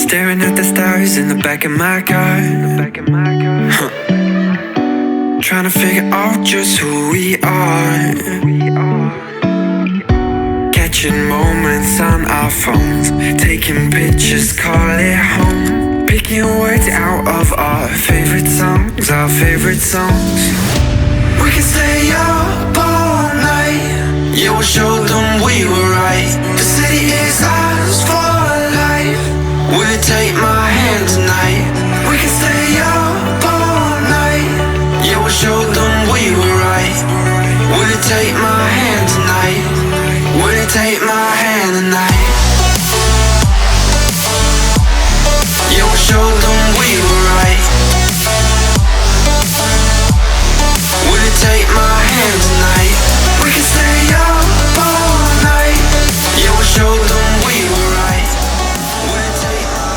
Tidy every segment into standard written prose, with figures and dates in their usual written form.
Staring at the stars in the back of my car. Trying to figure out just who we are. Catching moments on our phones, taking pictures, call it home. Picking words out of our favorite songs, our favorite songs. We can stay up all night. Yeah, we'll show them we were right. The city is ours for life. Will you take my hand tonight? We can stay up all night. Yeah, we'll show them we were right. Will you take my hand tonight? Will you take my hand tonight? Yeah, we'll show them we were right. Will you take my hand tonight? We can stay up all night. Yeah, we'll show them we were right. Will you take my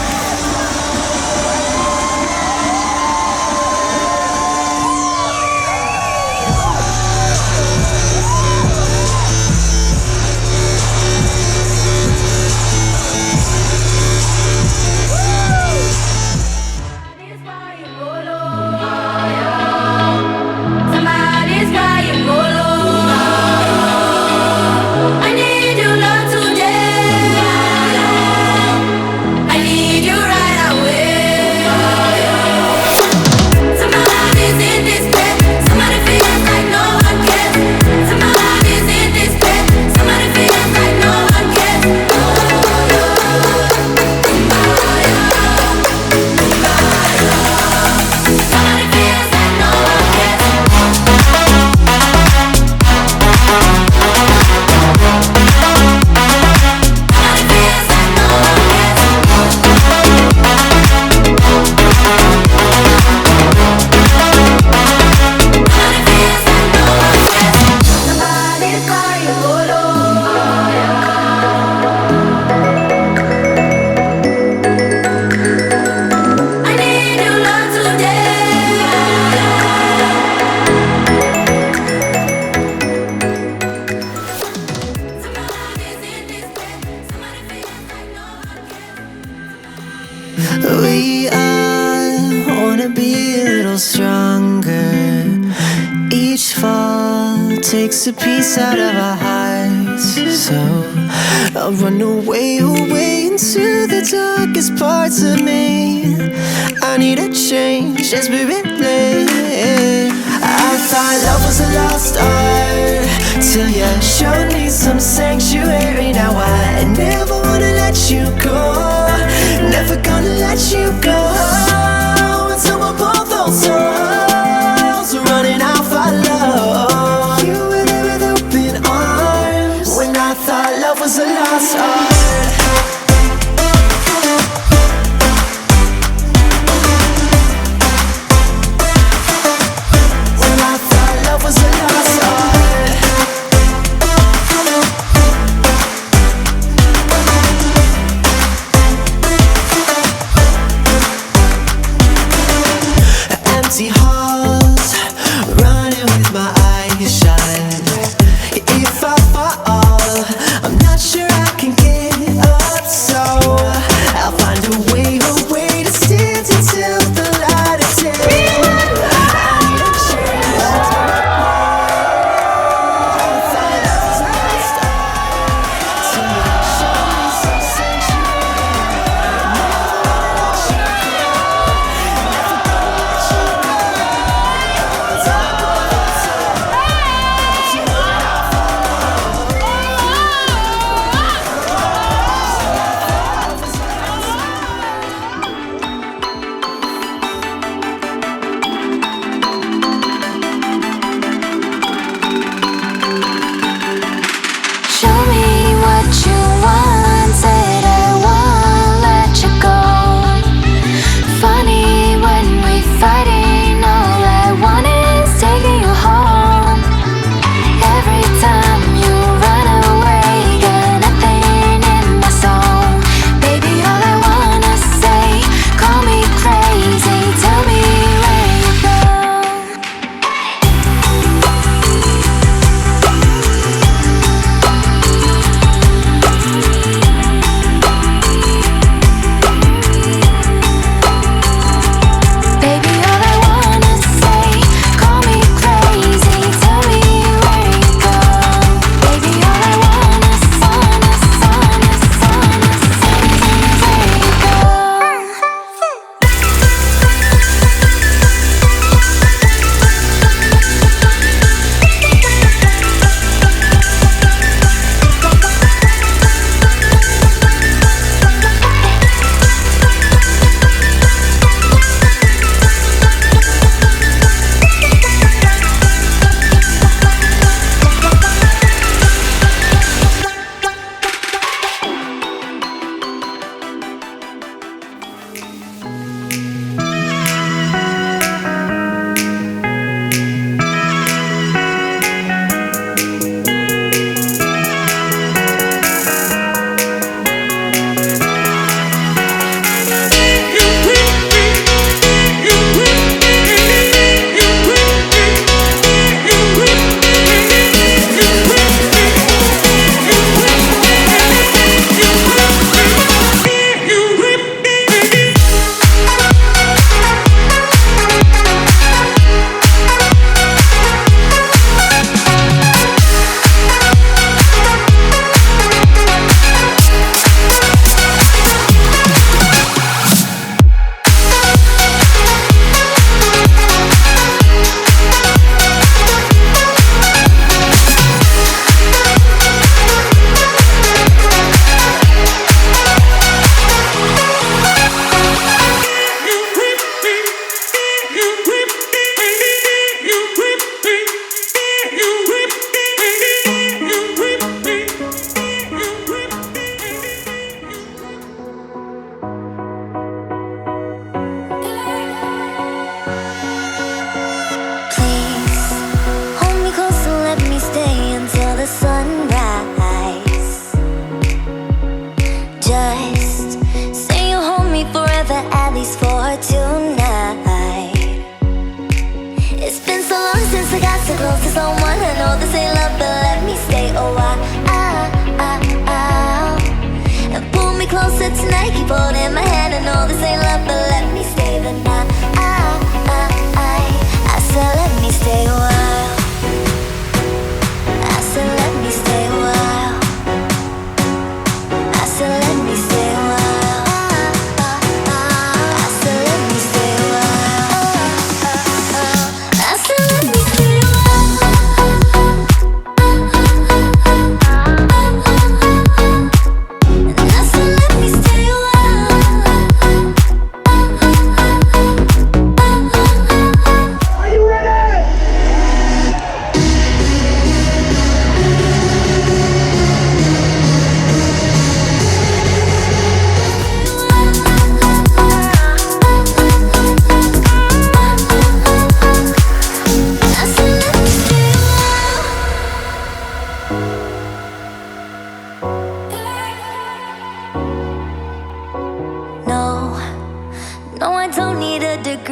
We all wanna be a little stronger. Each fall takes a piece out of our hearts. So I'll run away, away into the darkest parts of me. I need a change desperately. I thought love was a lost art till you showed me some sanctuary. Now I never wanna let you go. Never gonna let you go until we're both on souls running out for love. You were there with open arms when I thought love was a lost art. When I thought love was a lost art. Empty halls, running with my eyes shut. If I fall, I'm not sure I can get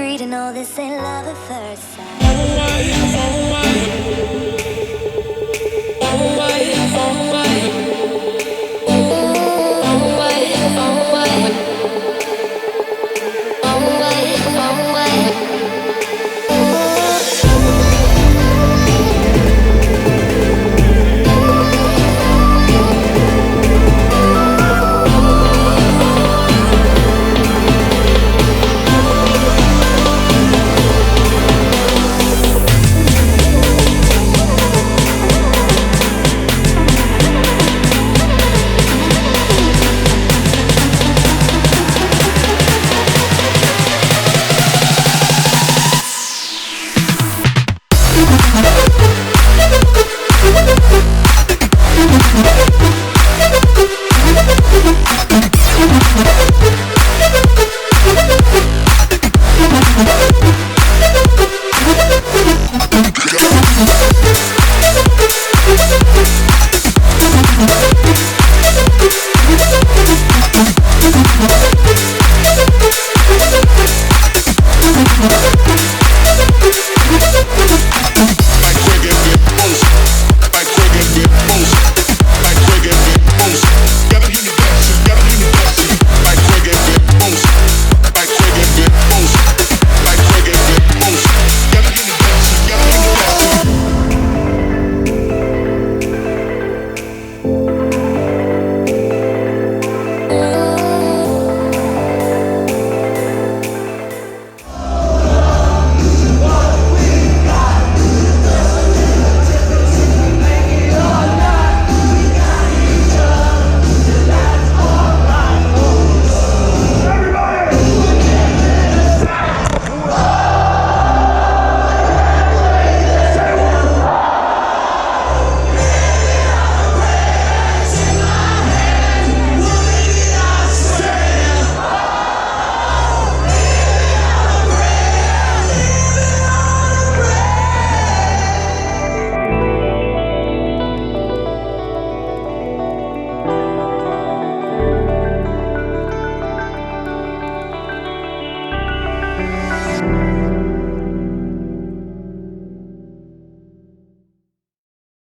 agree to know this ain't love at first sight.